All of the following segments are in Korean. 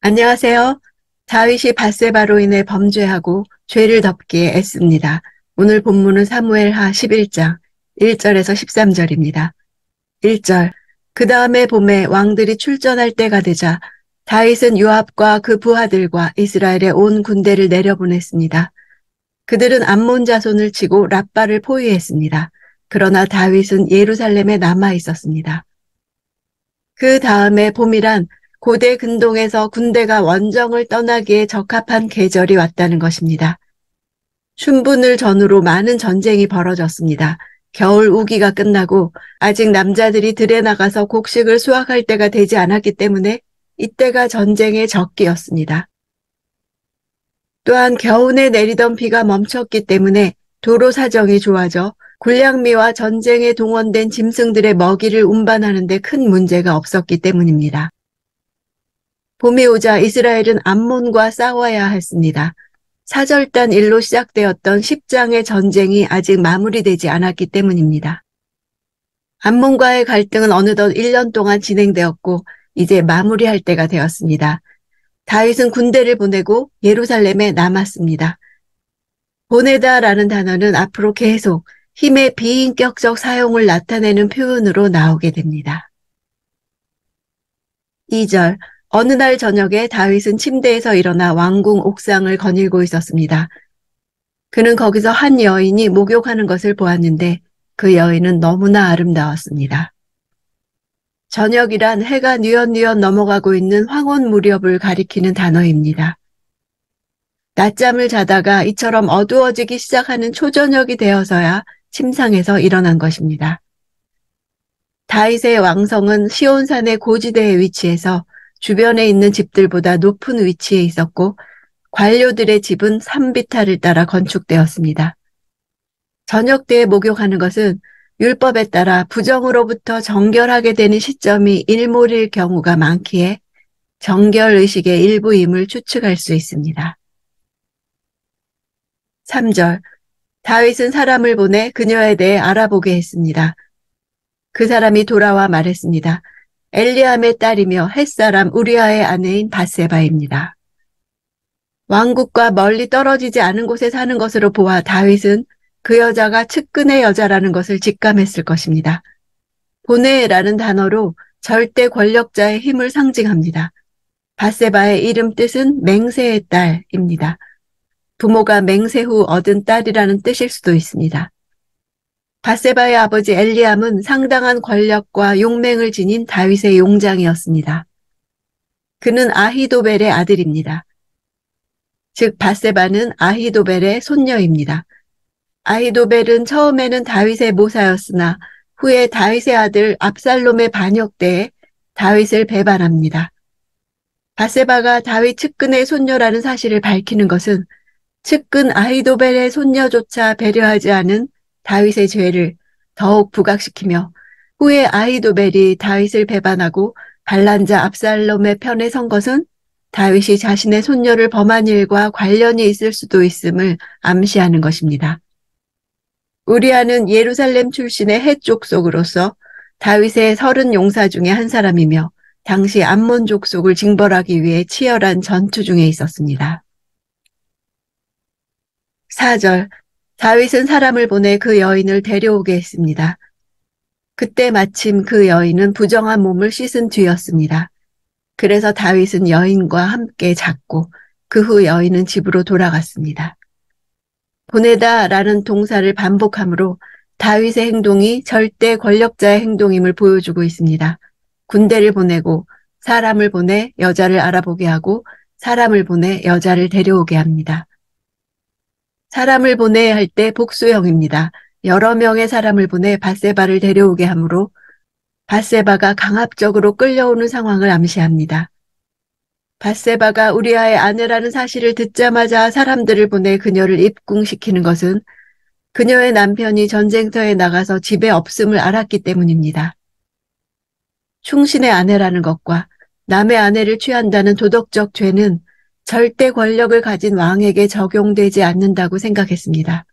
안녕하세요. 다윗이 밧세바로 인해 범죄하고 죄를 덮기에 애씁니다. 오늘 본문은 사무엘하 11장 1절에서 13절입니다. 1절. 그 다음에 봄에 왕들이 출전할 때가 되자 다윗은 요압과 그 부하들과 이스라엘의 온 군대를 내려보냈습니다. 그들은 암몬 자손을 치고 랍바를 포위했습니다. 그러나 다윗은 예루살렘에 남아 있었습니다. 그 다음에 봄이란 고대 근동에서 군대가 원정을 떠나기에 적합한 계절이 왔다는 것입니다. 춘분을 전후로 많은 전쟁이 벌어졌습니다. 겨울 우기가 끝나고 아직 남자들이 들에 나가서 곡식을 수확할 때가 되지 않았기 때문에 이때가 전쟁의 적기였습니다. 또한 겨우내 내리던 비가 멈췄기 때문에 도로 사정이 좋아져 군량미와 전쟁에 동원된 짐승들의 먹이를 운반하는 데 큰 문제가 없었기 때문입니다. 봄이 오자 이스라엘은 암몬과 싸워야 했습니다. 사절단 일로 시작되었던 10장의 전쟁이 아직 마무리되지 않았기 때문입니다. 암몬과의 갈등은 어느덧 1년 동안 진행되었고 이제 마무리할 때가 되었습니다. 다윗은 군대를 보내고 예루살렘에 남았습니다. 보내다라는 단어는 앞으로 계속 힘의 비인격적 사용을 나타내는 표현으로 나오게 됩니다. 2절. 어느 날 저녁에 다윗은 침대에서 일어나 왕궁 옥상을 거닐고 있었습니다. 그는 거기서 한 여인이 목욕하는 것을 보았는데 그 여인은 너무나 아름다웠습니다. 저녁이란 해가 뉘엿뉘엿 넘어가고 있는 황혼 무렵을 가리키는 단어입니다. 낮잠을 자다가 이처럼 어두워지기 시작하는 초저녁이 되어서야 침상에서 일어난 것입니다. 다윗의 왕성은 시온산의 고지대에 위치해서 주변에 있는 집들보다 높은 위치에 있었고 관료들의 집은 산비탈을 따라 건축되었습니다. 저녁 때에 목욕하는 것은 율법에 따라 부정으로부터 정결하게 되는 시점이 일몰일 경우가 많기에 정결의식의 일부임을 추측할 수 있습니다. 3절. 다윗은 사람을 보내 그녀에 대해 알아보게 했습니다. 그 사람이 돌아와 말했습니다. 엘리암의 딸이며 햇사람 우리아의 아내인 밧세바입니다. 왕국과 멀리 떨어지지 않은 곳에 사는 것으로 보아 다윗은 그 여자가 측근의 여자라는 것을 직감했을 것입니다. 보네라는 단어로 절대 권력자의 힘을 상징합니다. 밧세바의 이름 뜻은 맹세의 딸입니다. 부모가 맹세 후 얻은 딸이라는 뜻일 수도 있습니다. 밧세바의 아버지 엘리암은 상당한 권력과 용맹을 지닌 다윗의 용장이었습니다. 그는 아히도벨의 아들입니다. 즉 밧세바는 아히도벨의 손녀입니다. 아히도벨은 처음에는 다윗의 모사였으나 후에 다윗의 아들 압살롬의 반역대에 다윗을 배반합니다. 밧세바가 다윗 측근의 손녀라는 사실을 밝히는 것은 측근 아히도벨의 손녀조차 배려하지 않은 다윗의 죄를 더욱 부각시키며 후에 아히도벨이 다윗을 배반하고 반란자 압살롬의 편에 선 것은 다윗이 자신의 손녀를 범한 일과 관련이 있을 수도 있음을 암시하는 것입니다. 우리아는 예루살렘 출신의 헷 족속으로서 다윗의 30 용사 중에 한 사람이며 당시 암몬 족속을 징벌하기 위해 치열한 전투 중에 있었습니다. 4절. 다윗은 사람을 보내 그 여인을 데려오게 했습니다. 그때 마침 그 여인은 부정한 몸을 씻은 뒤였습니다. 그래서 다윗은 여인과 함께 잤고 그 후 여인은 집으로 돌아갔습니다. 보내다라는 동사를 반복함으로 다윗의 행동이 절대 권력자의 행동임을 보여주고 있습니다. 군대를 보내고 사람을 보내 여자를 알아보게 하고 사람을 보내 여자를 데려오게 합니다. 사람을 보내야 할 때 복수형입니다. 여러 명의 사람을 보내 밧세바를 데려오게 하므로 밧세바가 강압적으로 끌려오는 상황을 암시합니다. 밧세바가 우리아의 아내라는 사실을 듣자마자 사람들을 보내 그녀를 입궁시키는 것은 그녀의 남편이 전쟁터에 나가서 집에 없음을 알았기 때문입니다. 충신의 아내라는 것과 남의 아내를 취한다는 도덕적 죄는 절대 권력을 가진 왕에게 적용되지 않는다고 생각했습니다.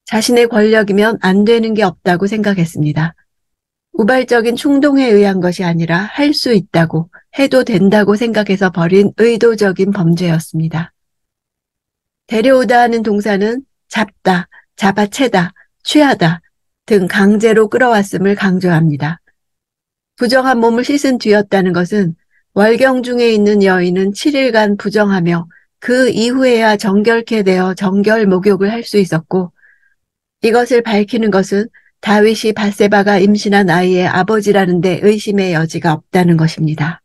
자신의 권력이면 안 되는 게 없다고 생각했습니다. 우발적인 충동에 의한 것이 아니라 할 수 있다고, 해도 된다고 생각해서 벌인 의도적인 범죄였습니다. 데려오다 하는 동사는 잡다, 잡아채다, 취하다 등 강제로 끌어왔음을 강조합니다. 부정한 몸을 씻은 뒤였다는 것은 월경 중에 있는 여인은 7일간 부정하며 그 이후에야 정결케 되어 정결 목욕을 할 수 있었고, 이것을 밝히는 것은 다윗이 밧세바가 임신한 아이의 아버지라는 데 의심의 여지가 없다는 것입니다.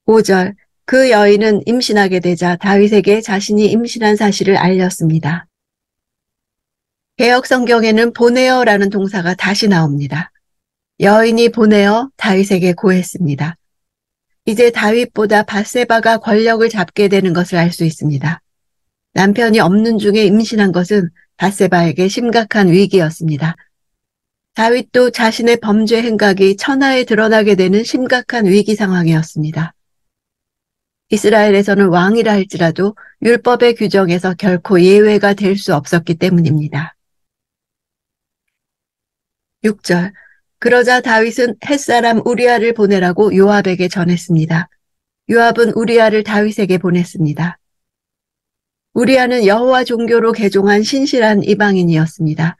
5절, 그 여인은 임신하게 되자 다윗에게 자신이 임신한 사실을 알렸습니다. 개역 성경에는 보내어라는 동사가 다시 나옵니다. 여인이 보내어 다윗에게 고했습니다. 이제 다윗보다 밧세바가 권력을 잡게 되는 것을 알 수 있습니다. 남편이 없는 중에 임신한 것은 밧세바에게 심각한 위기였습니다. 다윗도 자신의 범죄 행각이 천하에 드러나게 되는 심각한 위기 상황이었습니다. 이스라엘에서는 왕이라 할지라도 율법의 규정에서 결코 예외가 될 수 없었기 때문입니다. 6절, 그러자 다윗은 햇사람 우리아를 보내라고 요압에게 전했습니다. 요압은 우리아를 다윗에게 보냈습니다. 우리아는 여호와 종교로 개종한 신실한 이방인이었습니다.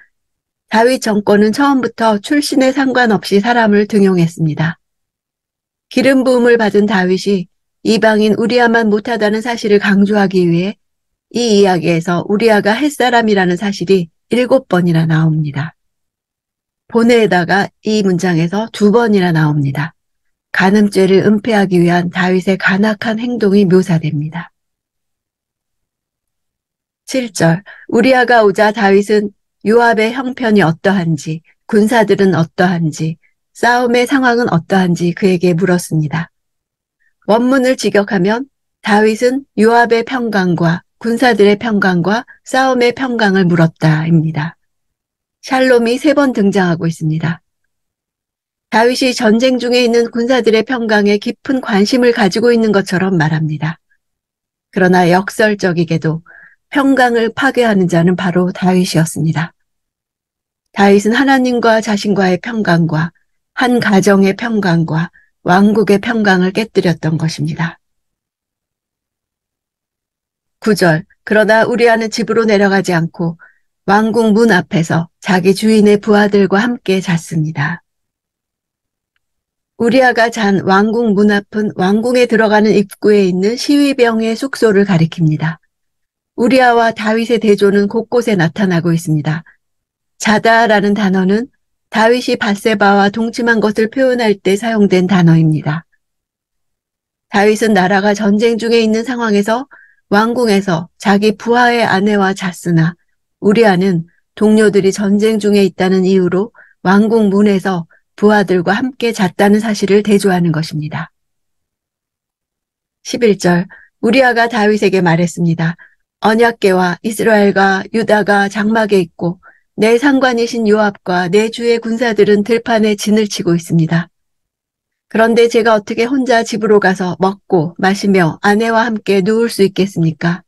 다윗 정권은 처음부터 출신에 상관없이 사람을 등용했습니다. 기름 부음을 받은 다윗이 이방인 우리아만 못하다는 사실을 강조하기 위해 이 이야기에서 우리아가 햇사람이라는 사실이 7번이나 나옵니다. 본에다가 이 문장에서 2번이나 나옵니다. 간음죄를 은폐하기 위한 다윗의 간악한 행동이 묘사됩니다. 7절, 우리아가 오자 다윗은 요압의 형편이 어떠한지, 군사들은 어떠한지, 싸움의 상황은 어떠한지 그에게 물었습니다. 원문을 직역하면 다윗은 요압의 평강과 군사들의 평강과 싸움의 평강을 물었다입니다. 샬롬이 3번 등장하고 있습니다. 다윗이 전쟁 중에 있는 군사들의 평강에 깊은 관심을 가지고 있는 것처럼 말합니다. 그러나 역설적이게도 평강을 파괴하는 자는 바로 다윗이었습니다. 다윗은 하나님과 자신과의 평강과 한 가정의 평강과 왕국의 평강을 깨뜨렸던 것입니다. 9절, 그러나 우리아는 집으로 내려가지 않고 왕궁 문 앞에서 자기 주인의 부하들과 함께 잤습니다. 우리아가 잔 왕궁 문 앞은 왕궁에 들어가는 입구에 있는 시위병의 숙소를 가리킵니다. 우리아와 다윗의 대조는 곳곳에 나타나고 있습니다. 자다라는 단어는 다윗이 밧세바와 동침한 것을 표현할 때 사용된 단어입니다. 다윗은 나라가 전쟁 중에 있는 상황에서 왕궁에서 자기 부하의 아내와 잤으나 우리아는 동료들이 전쟁 중에 있다는 이유로 왕궁 문에서 부하들과 함께 잤다는 사실을 대조하는 것입니다. 11절, 우리아가 다윗에게 말했습니다. 언약궤와 이스라엘과 유다가 장막에 있고 내 상관이신 요압과 내 주의 군사들은 들판에 진을 치고 있습니다. 그런데 제가 어떻게 혼자 집으로 가서 먹고 마시며 아내와 함께 누울 수 있겠습니까?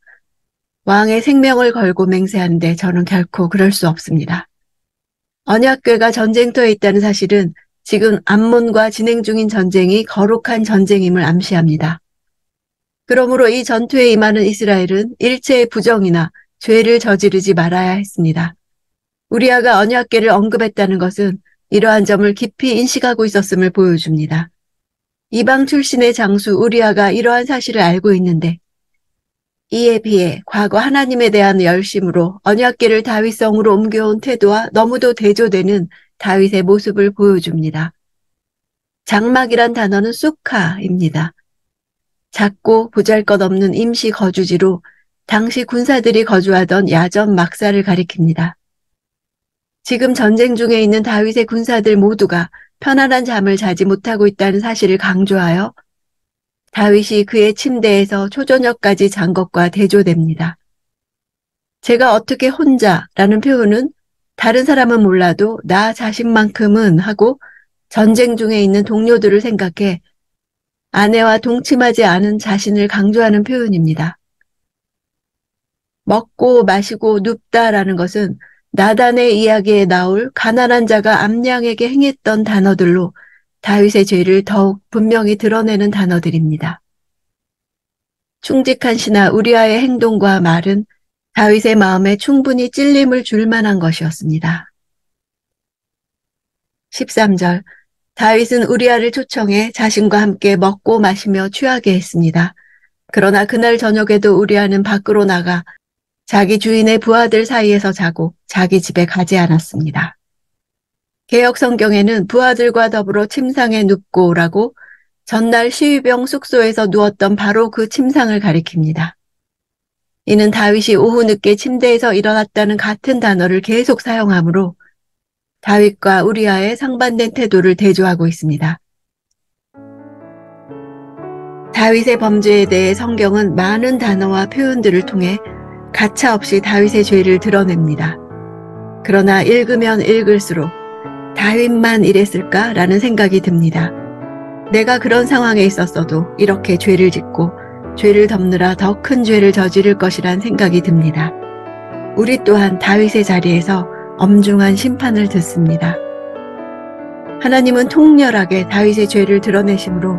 왕의 생명을 걸고 맹세하는데 저는 결코 그럴 수 없습니다. 언약궤가 전쟁터에 있다는 사실은 지금 암몬과 진행 중인 전쟁이 거룩한 전쟁임을 암시합니다. 그러므로 이 전투에 임하는 이스라엘은 일체의 부정이나 죄를 저지르지 말아야 했습니다. 우리아가 언약궤를 언급했다는 것은 이러한 점을 깊이 인식하고 있었음을 보여줍니다. 이방 출신의 장수 우리아가 이러한 사실을 알고 있는데 이에 비해 과거 하나님에 대한 열심으로 언약궤를 다윗성으로 옮겨온 태도와 너무도 대조되는 다윗의 모습을 보여줍니다. 장막이란 단어는 수카입니다. 작고 보잘것없는 임시 거주지로 당시 군사들이 거주하던 야전 막사를 가리킵니다. 지금 전쟁 중에 있는 다윗의 군사들 모두가 편안한 잠을 자지 못하고 있다는 사실을 강조하여 다윗이 그의 침대에서 초저녁까지 잔 것과 대조됩니다. 제가 어떻게 혼자라는 표현은 다른 사람은 몰라도 나 자신만큼은 하고 전쟁 중에 있는 동료들을 생각해 아내와 동침하지 않은 자신을 강조하는 표현입니다. 먹고 마시고 눕다라는 것은 나단의 이야기에 나올 가난한 자가 암양에게 행했던 단어들로 다윗의 죄를 더욱 분명히 드러내는 단어들입니다. 충직한 신하 우리아의 행동과 말은 다윗의 마음에 충분히 찔림을 줄 만한 것이었습니다. 13절, 다윗은 우리아를 초청해 자신과 함께 먹고 마시며 취하게 했습니다. 그러나 그날 저녁에도 우리아는 밖으로 나가 자기 주인의 부하들 사이에서 자고 자기 집에 가지 않았습니다. 개역 성경에는 부하들과 더불어 침상에 눕고라고 전날 시위병 숙소에서 누웠던 바로 그 침상을 가리킵니다. 이는 다윗이 오후 늦게 침대에서 일어났다는 같은 단어를 계속 사용하므로 다윗과 우리아의 상반된 태도를 대조하고 있습니다. 다윗의 범죄에 대해 성경은 많은 단어와 표현들을 통해 가차없이 다윗의 죄를 드러냅니다. 그러나 읽으면 읽을수록 다윗만 이랬을까라는 생각이 듭니다. 내가 그런 상황에 있었어도 이렇게 죄를 짓고 죄를 덮느라 더 큰 죄를 저지를 것이란 생각이 듭니다. 우리 또한 다윗의 자리에서 엄중한 심판을 듣습니다. 하나님은 통렬하게 다윗의 죄를 드러내심으로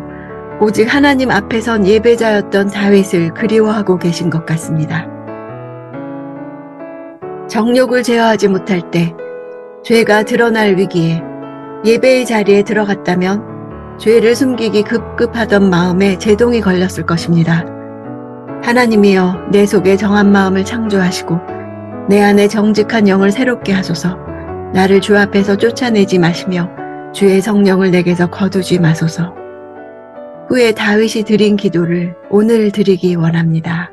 오직 하나님 앞에 선 예배자였던 다윗을 그리워하고 계신 것 같습니다. 정욕을 제어하지 못할 때 죄가 드러날 위기에 예배의 자리에 들어갔다면 죄를 숨기기 급급하던 마음에 제동이 걸렸을 것입니다. 하나님이여 내 속에 정한 마음을 창조하시고 내 안에 정직한 영을 새롭게 하소서. 나를 주 앞에서 쫓아내지 마시며 주의 성령을 내게서 거두지 마소서. 후에 다윗이 드린 기도를 오늘 드리기 원합니다.